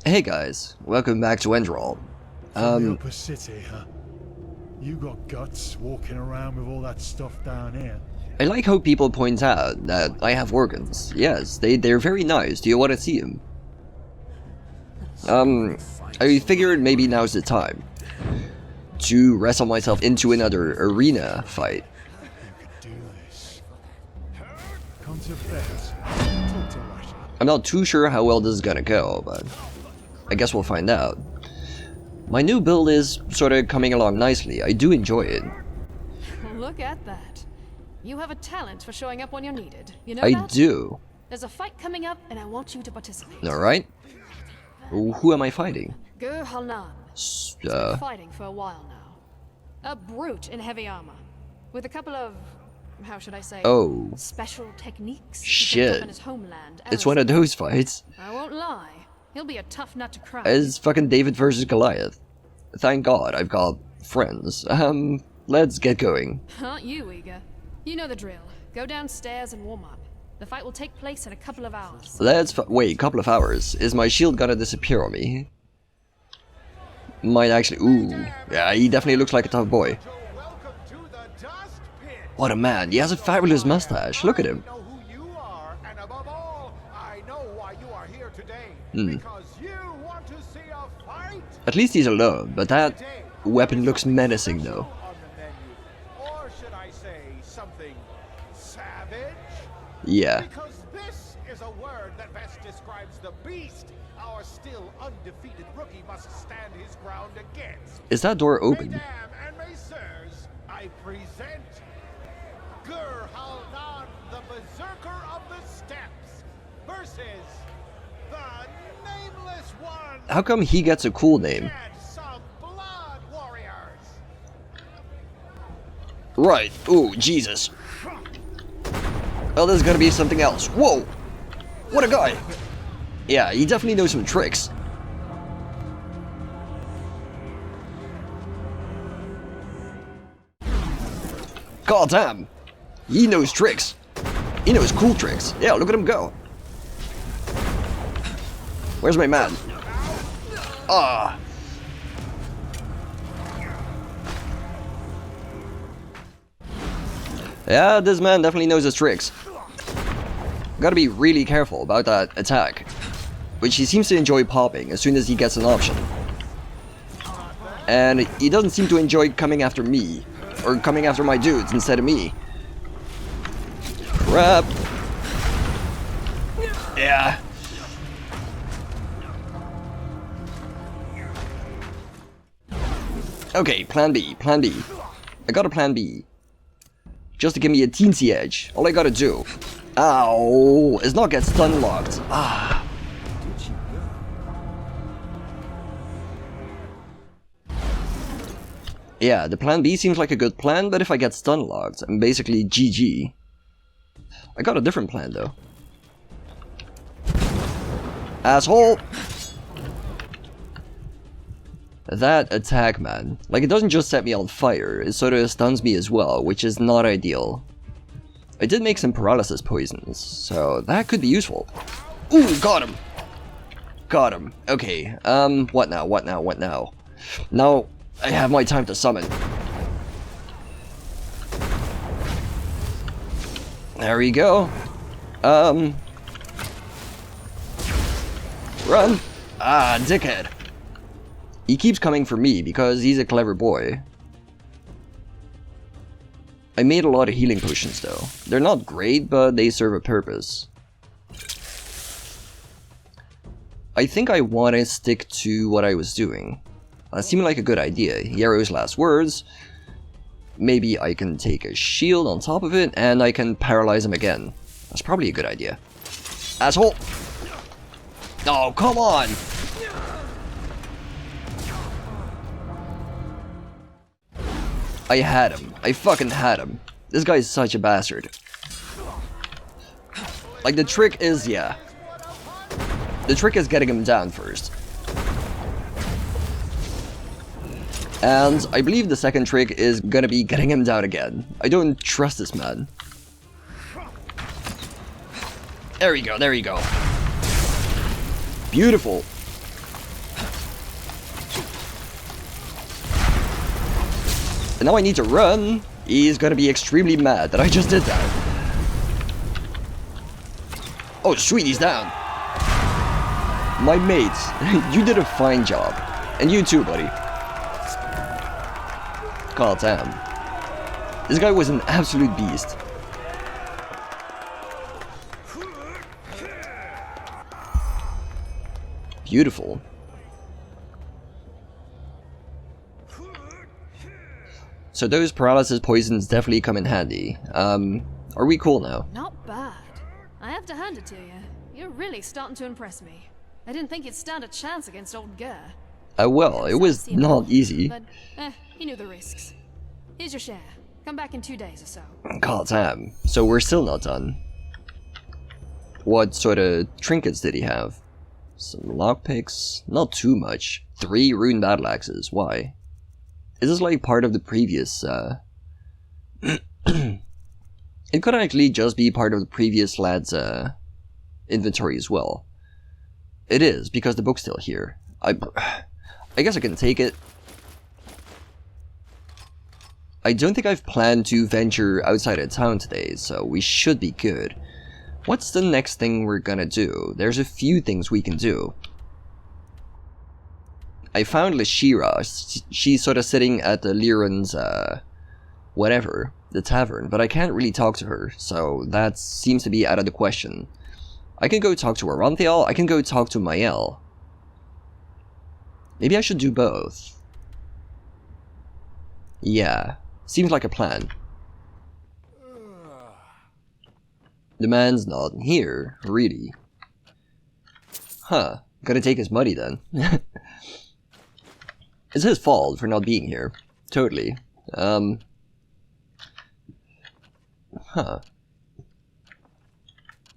Hey guys, welcome back to Enderal. The upper city, huh? You got guts walking around with all that stuff down here. I like how people point out that I have organs. Yes, they're very nice. Do you want to see them? I figured maybe now's the time to wrestle myself into another arena fight. You could do this. Come to bed. Talk to Russia. I'm not too sure how well this is gonna go, but I guess we'll find out. My new build is sort of coming along nicely. I do enjoy it. Look at that. You have a talent for showing up when you're needed. You know I that? do. There's a fight coming up, and I want you to participate. Alright. Who am I fighting? Gur Halnan. Been fighting for a while now. A brute in heavy armor. With a couple of, how should I say, special techniques shit. he picked up in his homeland. It's one of those fights. I won't lie. He'll be a tough nut to crack. It's fucking David versus Goliath. Thank God I've got friends. Let's get going. Aren't you eager? You know the drill. Go downstairs and warm up. The fight will take place in a couple of hours. Wait, couple of hours. Is my shield gonna disappear on me? Might actually. Ooh. Yeah, he definitely looks like a tough boy. What a man. He has a fabulous mustache. Look at him. At least he's alone, but that weapon looks menacing though. Or should I say something savage? Yeah. Because this is a word that best describes the beast our still undefeated rookie must stand his ground against. Is that door open? Mesdames and messieurs, I present Gur Halnan, the Berserker of the Steppes, versus the Nameless One. How come he gets a cool name? And some blood warriors. Right. Ooh, Jesus. Oh, there's gonna be something else. Whoa! What a guy! Yeah, he definitely knows some tricks. God damn! He knows tricks. He knows cool tricks. Yeah, look at him go. Where's my man? Ah! Yeah, this man definitely knows his tricks. Gotta be really careful about that attack, which he seems to enjoy popping as soon as he gets an option. And he doesn't seem to enjoy coming after me, or coming after my dudes instead of me. Crap. Yeah. Okay, plan B, plan B. I got a plan B. Just to give me a teensy edge. All I gotta do, ow, is not get stun locked. Ah. Yeah, the plan B seems like a good plan, but if I get stun locked, I'm basically GG. I got a different plan though. Asshole! That attack, man. Like, it doesn't just set me on fire, it sort of stuns me as well, which is not ideal. I did make some paralysis poisons, so that could be useful. Ooh, got him! Got him. Okay, what now, what now, what now? Now, I have my time to summon. There we go. Run! Ah, dickhead. He keeps coming for me because he's a clever boy. I made a lot of healing potions though. They're not great, but they serve a purpose. I think I want to stick to what I was doing. That seemed like a good idea. Yaro's last words. Maybe I can take a shield on top of it and I can paralyze him again. That's probably a good idea. Asshole! Oh, come on! I had him. I fucking had him. This guy's such a bastard. Like, the trick is, yeah. The trick is getting him down first. And I believe the second trick is gonna be getting him down again. I don't trust this man. There we go, there we go. Beautiful. And now I need to run. He's gonna be extremely mad that I just did that. Oh, sweet, he's down. My mates, you did a fine job. And you too, buddy. God damn. This guy was an absolute beast. Beautiful. So those paralysis poisons definitely come in handy. Are we cool now? Not bad. I have to hand it to you. You're really starting to impress me. I didn't think you'd stand a chance against old Gur. Well, it was not easy. But, he knew the risks. Here's your share. Come back in 2 days or so. God damn. So we're still not done. What sort of trinkets did he have? Some lockpicks? Not too much. 3 rune battle axes. Why? Is this like part of the previous, It could actually just be part of the previous lad's, inventory as well. It is, because the book's still here. I guess I can take it. I don't think I've planned to venture outside of town today, so we should be good. What's the next thing we're gonna do? There's a few things we can do. I found Lashira. She's sort of sitting at the Liran's, whatever, the tavern, but I can't really talk to her, so that seems to be out of the question. I can go talk to Aranthiel, I can go talk to Mael. Maybe I should do both. Yeah, seems like a plan. The man's not here, really. Huh, gotta take his money then. It's his fault for not being here. Totally. Huh. Now,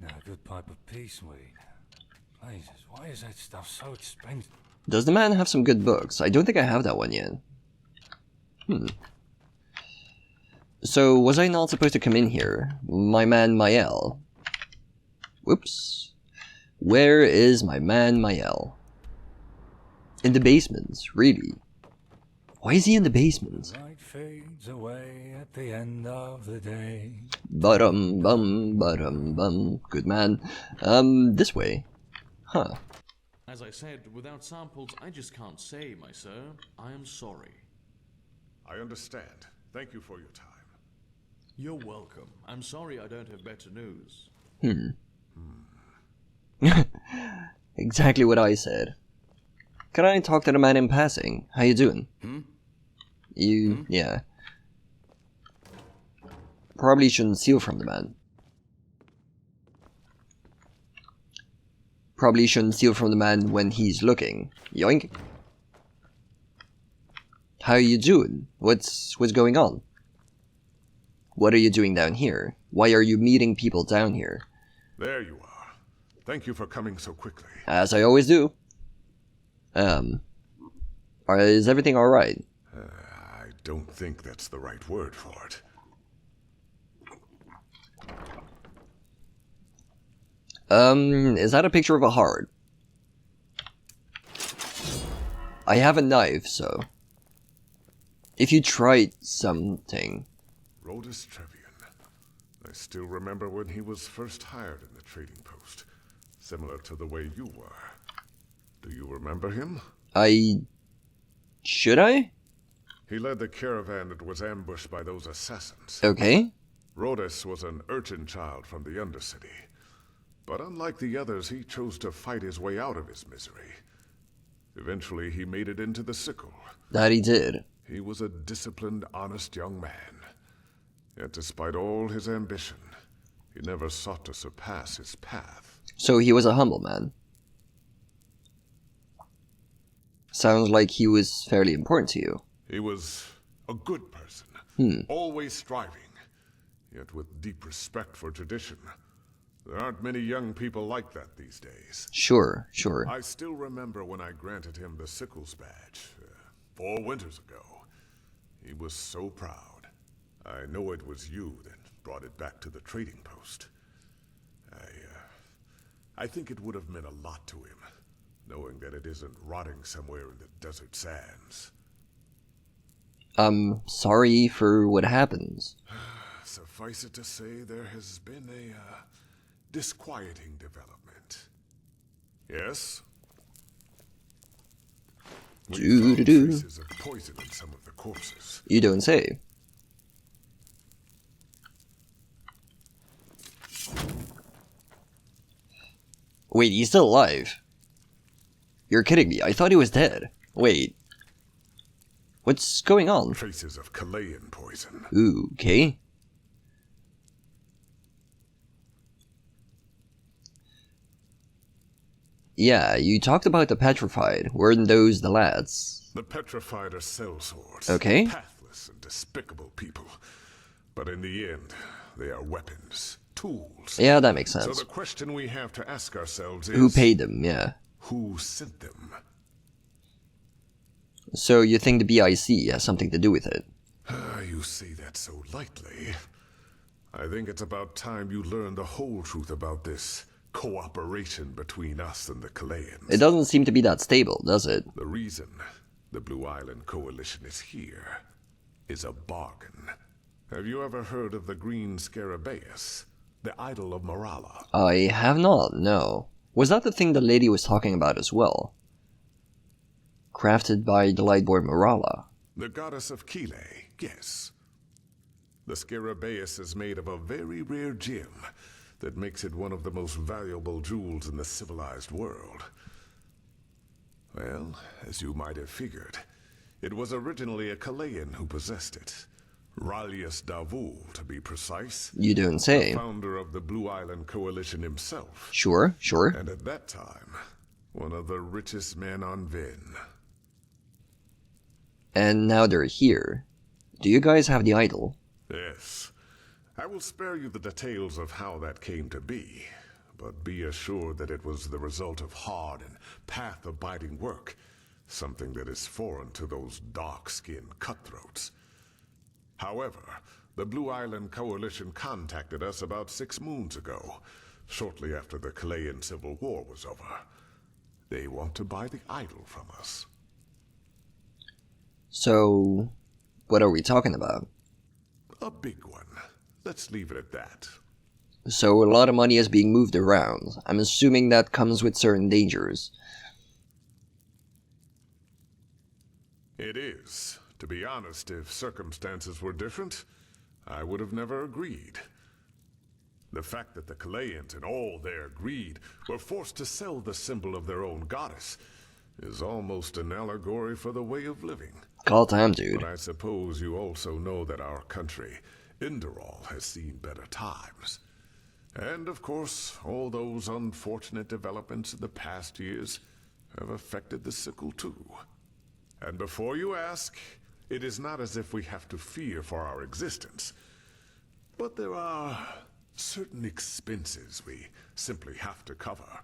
a good pipe of peace weed. Jesus, why is that stuff so expensive? Does the man have some good books? I don't think I have that one yet. So, was I not supposed to come in here? My man Mael. Whoops. Where is my man Mael? In the basement, really? Why is he in the basement? Light fades away at the end of the day. Bum bum. Good man. This way. Huh. As I said, without samples, I just can't say, my sir. I am sorry. I understand. Thank you for your time. You're welcome. I'm sorry I don't have better news. Exactly what I said. Can I talk to the man in passing? How you doing? Yeah. Probably shouldn't steal from the man. Probably shouldn't steal from the man when he's looking. Yoink. How you doing? What's going on? What are you doing down here? Why are you meeting people down here? There you are. Thank you for coming so quickly. As I always do. Is everything alright? I don't think that's the right word for it. Is that a picture of a heart? I have a knife, so... If you tried something... Rodus Trevian. I still remember when he was first hired in the trading post. Similar to the way you were. Do you remember him? Should I? He led the caravan that was ambushed by those assassins. Okay. Rodus was an urchin child from the Undercity. But unlike the others, he chose to fight his way out of his misery. Eventually, he made it into the sickle. That he did. He was a disciplined, honest young man. Yet despite all his ambition, he never sought to surpass his path. So he was a humble man. Sounds like he was fairly important to you. He was a good person, always striving, yet with deep respect for tradition. There aren't many young people like that these days. Sure. I still remember when I granted him the Sickles badge, 4 winters ago. He was so proud. I know it was you that brought it back to the trading post. I think it would have meant a lot to him, knowing that it isn't rotting somewhere in the desert sands. I'm sorry for what happens. Suffice it to say, there has been a disquieting development. Yes? We found traces of poison in some of the corpses. You don't say. Wait, he's still alive? You're kidding me, I thought he was dead. Wait. What's going on? Traces of Chilean poison. Ooh, okay. Yeah, you talked about the petrified. Weren't those the lads? The petrified are sellswords. Okay. Pathless and despicable people. But in the end, they are weapons. Tools. Yeah, that makes So sense. the question we have to ask ourselves is... Who paid them, yeah. Who sent them? So you think the BIC has something to do with it? You say that so lightly. I think it's about time you learn the whole truth about this cooperation between us and the Chileans. It doesn't seem to be that stable, does it? The reason the Blue Island Coalition is here is a bargain. Have you ever heard of the Green Scarabaeus, the idol of Morala? I have not, no. Was that the thing the lady was talking about as well? Crafted by the Lightborn Morala. The goddess of Kile, yes. The Scarabaeus is made of a very rare gem that makes it one of the most valuable jewels in the civilized world. Well, as you might have figured, it was originally a Chilean who possessed it. Ralius Davul, to be precise. You don't say. The founder of the Blue Island Coalition himself. Sure, sure. And at that time, one of the richest men on Vin. And now they're here. Do you guys have the idol? Yes. I will spare you the details of how that came to be, but be assured that it was the result of hard and path-abiding work, something that is foreign to those dark-skinned cutthroats. However, the Blue Island Coalition contacted us about 6 moons ago, shortly after the Chilean Civil War was over. They want to buy the idol from us. So, what are we talking about? A big one. Let's leave it at that. So a lot of money is being moved around. I'm assuming that comes with certain dangers. It is. To be honest, if circumstances were different, I would have never agreed. The fact that the Chileans, in all their greed, were forced to sell the symbol of their own goddess is almost an allegory for the way of living. Goddamn, dude. But I suppose you also know that our country, Enderal, has seen better times. And of course, all those unfortunate developments in the past years have affected the sickle too. And before you ask, it is not as if we have to fear for our existence. But there are certain expenses we simply have to cover.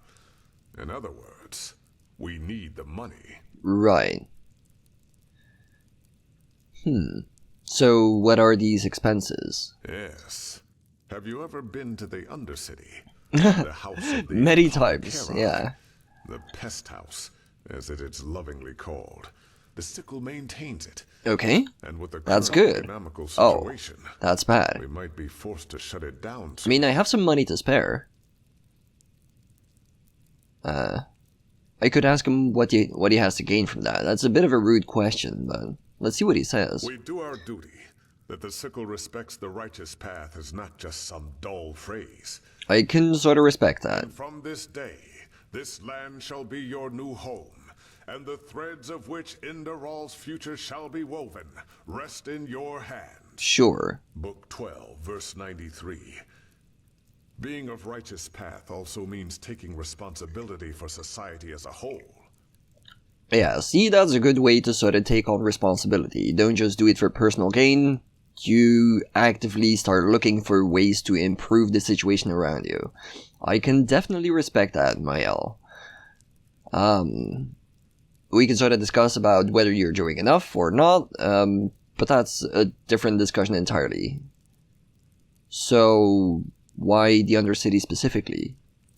In other words, we need the money. Right. So what are these expenses? Yes. Have you ever been to the Undercity? The house of the Many times, Patriarchy? yeah. The pest house, as it is lovingly called. The sickle maintains it. Okay, And with the that's current good. economical Oh, situation, that's bad. we might be forced to shut it down I soon. mean, I have some money to spare. I could ask him what he has to gain from that. That's a bit of a rude question, but let's see what he says. We do our duty. That the sickle respects the righteous path is not just some dull phrase. I can sort of respect that. And from this day, this land shall be your new home, and the threads of which Enderal's future shall be woven rest in your hand. Sure. Book 12, verse 93. Being of righteous path also means taking responsibility for society as a whole. Yeah, see, that's a good way to sort of take on responsibility. You don't just do it for personal gain. You actively start looking for ways to improve the situation around you. I can definitely respect that, Mael. We can sort of discuss about whether you're doing enough or not, but that's a different discussion entirely. So, why the Undercity specifically?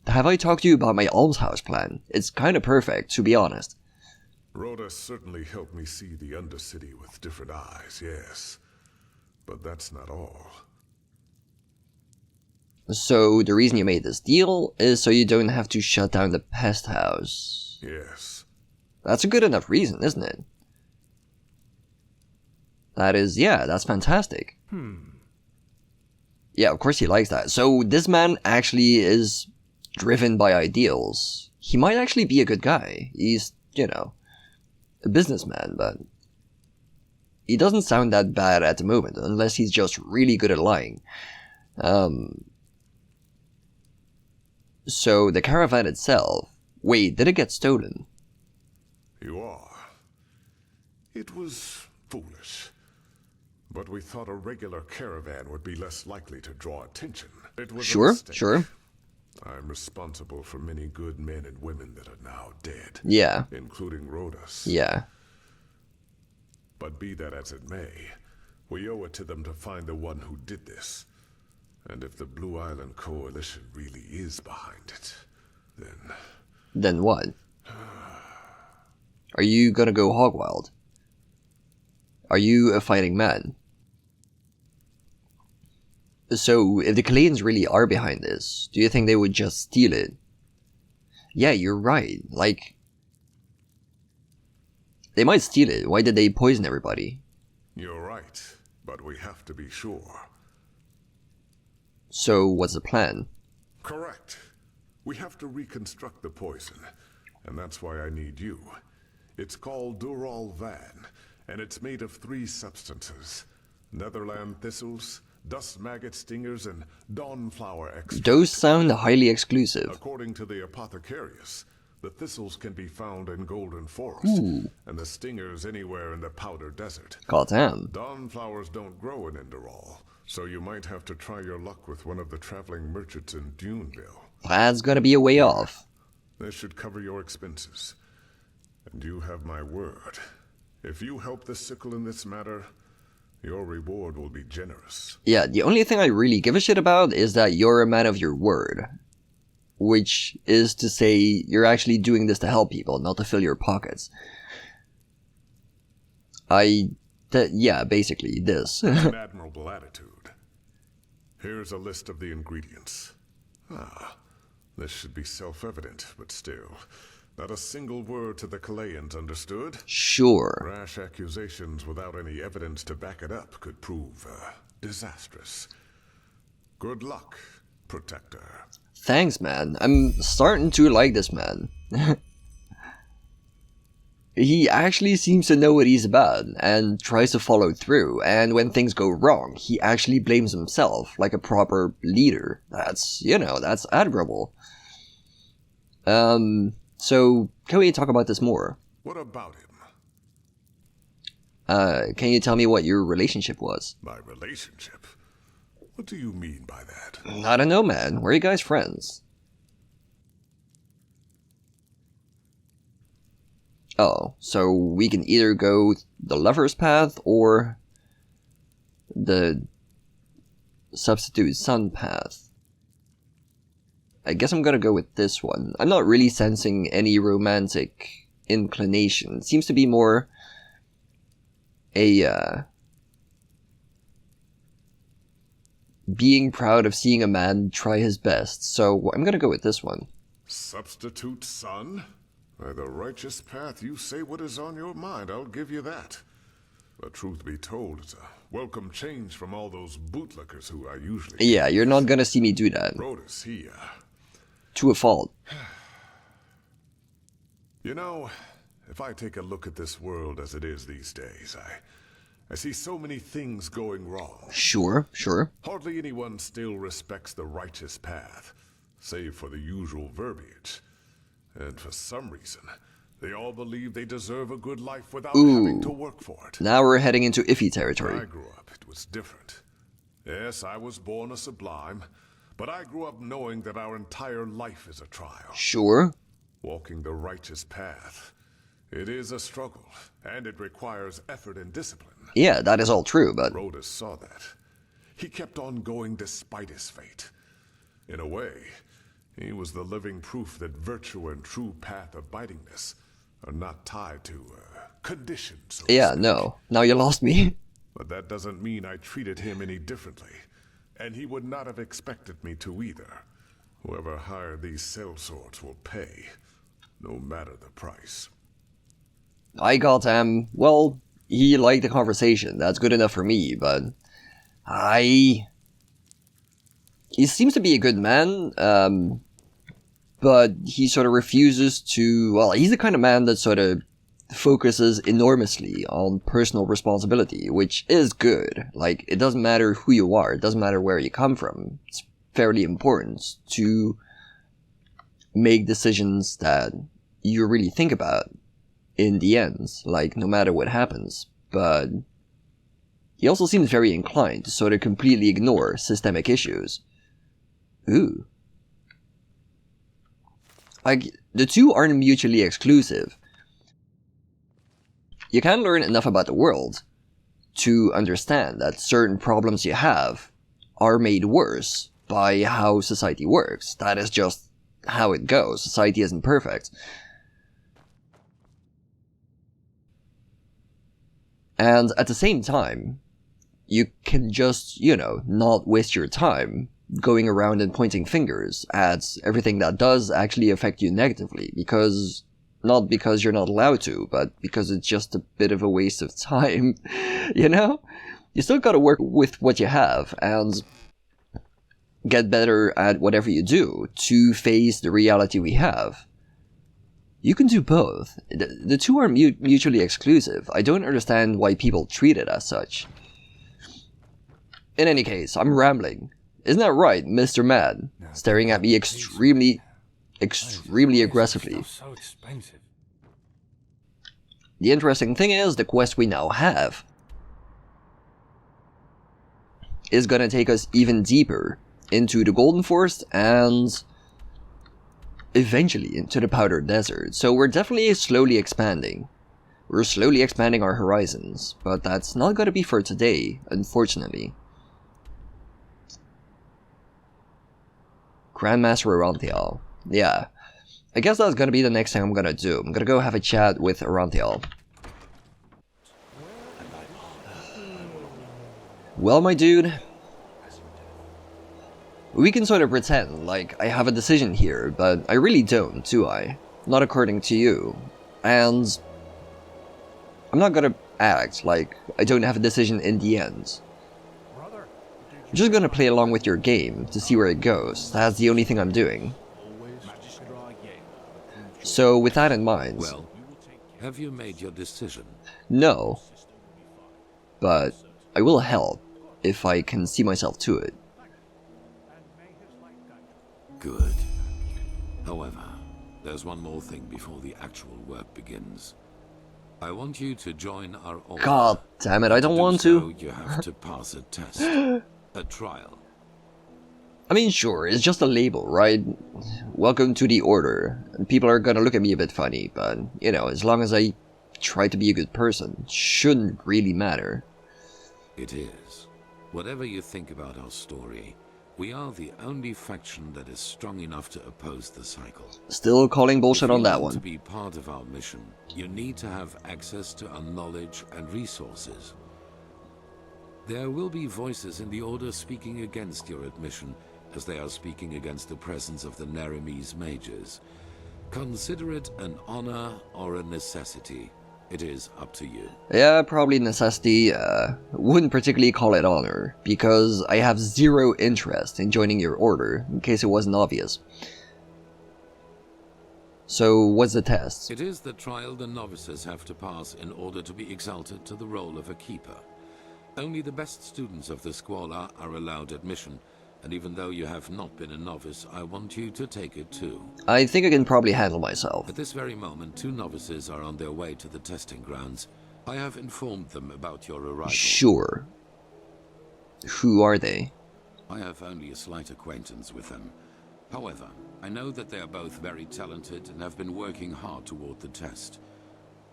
Have I talked to you about my almshouse plan? It's kind of perfect, to be honest. Rhoda certainly helped me see the Undercity with different eyes, yes. But that's not all. So the reason you made this deal is so you don't have to shut down the pest house. Yes. That's a good enough reason, isn't it? That is, yeah, that's fantastic. Yeah, of course he likes that. So this man actually is driven by ideals. He might actually be a good guy. He's, you know, a businessman, but he doesn't sound that bad at the moment, unless he's just really good at lying. So the caravan itself, wait, did it get stolen? You are. It was foolish. But we thought a regular caravan would be less likely to draw attention. It was a Sure, mistake. sure. I'm responsible for many good men and women that are now dead. Yeah, Including Rhodas. yeah. But be that as it may, we owe it to them to find the one who did this. And if the Blue Island Coalition really is behind it, then... Then what? Are you gonna go hog wild? Are you a fighting man? So, if the Kaleans really are behind this, do you think they would just steal it? Yeah, you're right. Like, they might steal it. Why did they poison everybody? You're right, but we have to be sure. So, what's the plan? Correct. We have to reconstruct the poison, and that's why I need you. It's called Dural Van, and it's made of 3 substances. Netherland thistles, dust maggot stingers, and dawnflower extract. Those sound highly exclusive. According to the apothecarius, the thistles can be found in Golden Forest, and the stingers anywhere in the Powder Desert. Goddamn. Dawnflowers don't grow in Enderal, so you might have to try your luck with one of the traveling merchants in Duneville. That's gonna be a way off. This should cover your expenses. And you have my word. If you help the Sickle in this matter, your reward will be generous. Yeah, the only thing I really give a shit about is that you're a man of your word. Which is to say, you're actually doing this to help people, not to fill your pockets. Yeah, basically, this. An admirable attitude. Here's a list of the ingredients. This should be self-evident, but still. Not a single word to the Kaleans, understood? Sure. Rash accusations without any evidence to back it up could prove, disastrous. Good luck, Protector. Thanks, man. I'm starting to like this man. He actually seems to know what he's about, and tries to follow through, and when things go wrong, he actually blames himself, like a proper leader. That's, you know, that's admirable. So, can we talk about this more? What about him? Can you tell me what your relationship was? My relationship? What do you mean by that? I don't know, man. Were you guys friends? Oh, so we can either go the lover's path or the substitute son path. I guess I'm gonna go with this one. I'm not really sensing any romantic inclination. It seems to be more a, being proud of seeing a man try his best, so I'm gonna go with this one. Substitute son? By the righteous path, you say what is on your mind, I'll give you that. But truth be told, it's a welcome change from all those bootlickers who I usually... Yeah, you're not gonna see me do that. Rhodas, he, To a fault. You know, if I take a look at this world as it is these days, I see so many things going wrong. Sure, sure. Hardly anyone still respects the righteous path, save for the usual verbiage. And for some reason, they all believe they deserve a good life without having to work for it. Now we're heading into iffy territory. When I grew up, it was different. Yes, I was born a sublime, but I grew up knowing that our entire life is a trial. Sure. Walking the righteous path. It is a struggle, and it requires effort and discipline. Yeah, that is all true, but... Rhodas saw that. He kept on going despite his fate. In a way, he was the living proof that virtue and true path abidingness are not tied to conditions. So to Yeah, speak. no. Now you lost me. Conditions. So to Yeah, speak. no. Now you lost me. But that doesn't mean I treated him any differently. And he would not have expected me to either. Whoever hired these sellswords will pay, no matter the price. I got him. Well, he liked the conversation. That's good enough for me, but he seems to be a good man, but he sort of refuses to, well, he's the kind of man that sort of focuses enormously on personal responsibility, which is good. Like, it doesn't matter who you are, it doesn't matter where you come from. It's fairly important to make decisions that you really think about in the end, like, no matter what happens. But he also seems very inclined to sort of completely ignore systemic issues. Ooh. Like, the two aren't mutually exclusive. You can learn enough about the world to understand that certain problems you have are made worse by how society works. That is just how it goes. Society isn't perfect. And at the same time, you can just, you know, not waste your time going around and pointing fingers at everything that does actually affect you negatively, because not because you're not allowed to, but because it's just a bit of a waste of time, you know? You still gotta work with what you have and get better at whatever you do to face the reality we have. You can do both. The two are mutually exclusive. I don't understand why people treat it as such. In any case, I'm rambling. Isn't that right, Mr. Mad? Staring at me extremely aggressively. So expensive. The interesting thing is, the quest we now have is gonna take us even deeper into the Golden Forest and eventually into the Powder Desert. So we're definitely slowly expanding. We're slowly expanding our horizons, but that's not gonna be for today, unfortunately. Grandmaster Arantiel. Yeah. I guess that's gonna be the next thing I'm gonna do. I'm gonna go have a chat with Arantiel. Well, my dude, we can sort of pretend like I have a decision here, but I really don't, do I? Not according to you. And I'm not gonna act like I don't have a decision in the end. I'm just gonna play along with your game to see where it goes. That's the only thing I'm doing. So with that in mind... Well, have you made your decision? No. But I will help if I can see myself to it. Good. However, there's one more thing before the actual work begins. I want you to join our order. God damn it, I don't want to. You have to pass a test. A trial. I mean, sure, it's just a label, right? Welcome to the Order. People are gonna look at me a bit funny, but, you know, as long as I try to be a good person, shouldn't really matter. It is. Whatever you think about our story, we are the only faction that is strong enough to oppose the cycle. Still calling bullshit on that If you want to one. be part of our mission, you need to have access to our knowledge and resources. There will be voices in the Order speaking against your admission, as they are speaking against the presence of the Neremese mages. Consider it an honor or a necessity. It is up to you. Yeah, probably necessity. Wouldn't particularly call it honor, because I have zero interest in joining your order, in case it wasn't obvious. So, what's the test? It is the trial the novices have to pass in order to be exalted to the role of a keeper. Only the best students of the Squalor are allowed admission, and even though you have not been a novice, I want you to take it too. I think I can probably handle myself. At this very moment, 2 novices are on their way to the testing grounds. I have informed them about your arrival. Sure. Who are they? I have only a slight acquaintance with them. However, I know that they are both very talented and have been working hard toward the test.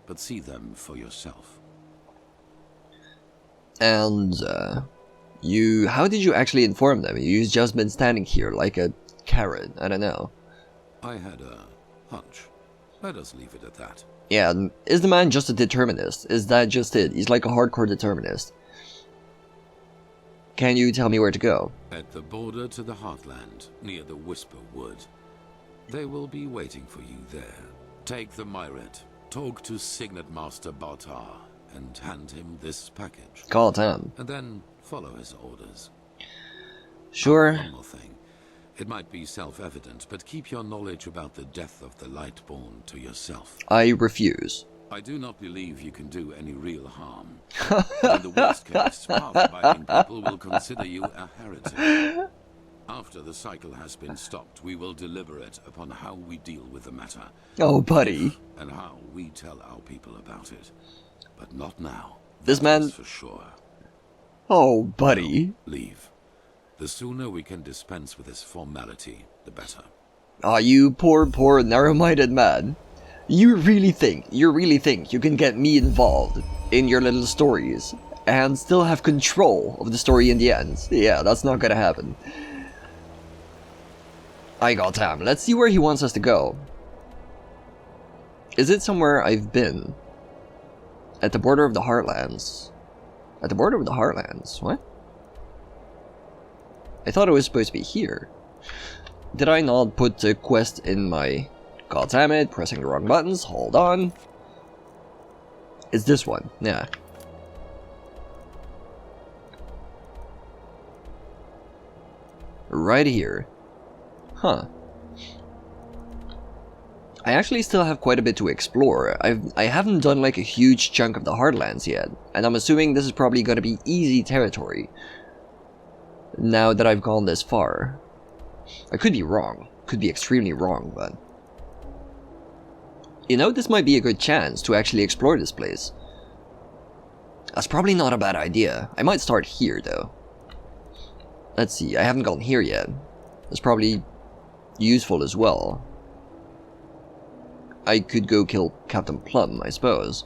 But see them for yourself. And, how did you actually inform them? You've just been standing here like a carrot, I don't know. I had a hunch. Let us leave it at that. Yeah, is the man just a determinist? Is that just it? He's like a hardcore determinist. Can you tell me where to go? At the border to the Heartland, near the Whisper Wood. They will be waiting for you there. Take the Myret, talk to Signet Master Bartar, and hand him this package. God damn. And then follow his orders. Sure. One more thing. It might be self-evident, but keep your knowledge about the death of the Lightborn to yourself. I refuse. I do not believe you can do any real harm. In the worst case, path-binding people will consider you a heretic. After the cycle has been stopped, we will deliberate upon how we deal with the matter. Oh, buddy. And how we tell our people about it. But not now. This man... That's for sure. Oh, buddy. Leave. The sooner we can dispense with this formality, the better. Ah, you poor, narrow-minded man. You really think you can get me involved in your little stories and still have control of the story in the end? Yeah, that's not gonna happen. I got time. Let's see where he wants us to go. Is it somewhere I've been? At the border of the Heartlands. At the border of the Heartlands? What? I thought it was supposed to be here. Did I not put the quest in my... God damn it, pressing the wrong buttons. Hold on. It's this one. Yeah. Right here. Huh. I actually still have quite a bit to explore. I haven't done like a huge chunk of the Heartlands yet, and I'm assuming this is probably gonna be easy territory. Now that I've gone this far. I could be wrong. Could be extremely wrong, but... You know, this might be a good chance to actually explore this place. That's probably not a bad idea. I might start here, though. Let's see, I haven't gone here yet. That's probably useful as well. I could go kill Captain Plum, I suppose.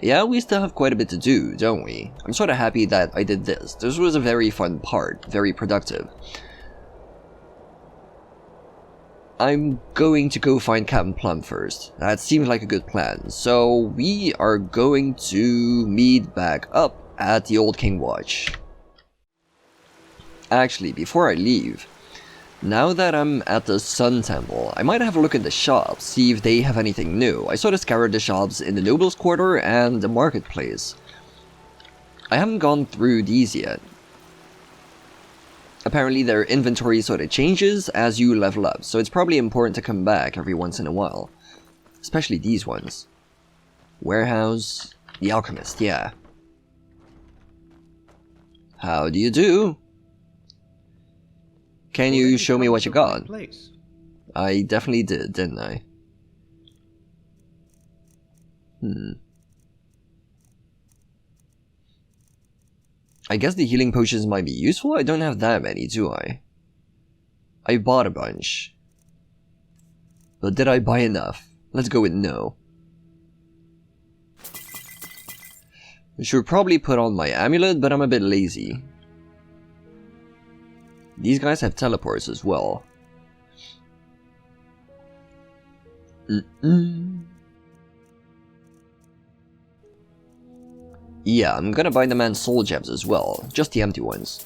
Yeah, we still have quite a bit to do, don't we? I'm sort of happy that I did this. This was a very fun part, very productive. I'm going to go find Captain Plum first. That seems like a good plan. So we are going to meet back up at the Old King Watch. Actually, before I leave, now that I'm at the Sun Temple, I might have a look at the shops, see if they have anything new. I sort of scoured the shops in the Nobles Quarter and the Marketplace. I haven't gone through these yet. Apparently their inventory sort of changes as you level up, so it's probably important to come back every once in a while. Especially these ones. Warehouse, the Alchemist, yeah. How do you do? Can you show me what you got? I definitely did, didn't I? I guess the healing potions might be useful. I don't have that many, do I? I bought a bunch. But did I buy enough? Let's go with no. I should probably put on my amulet, but I'm a bit lazy. These guys have teleports as well. Yeah, I'm gonna buy the man's soul gems as well, just the empty ones.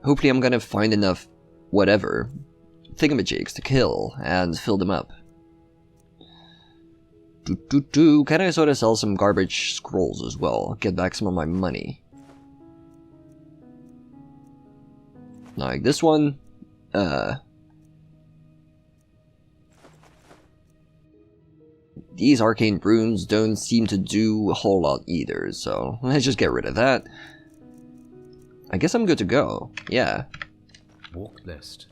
Hopefully I'm gonna find enough, whatever, thingamajigs to kill and fill them up. Can I sort of sell some garbage scrolls as well, get back some of my money? Like this one, these arcane runes don't seem to do a whole lot either, so let's just get rid of that. I guess I'm good to go, yeah. Walk list.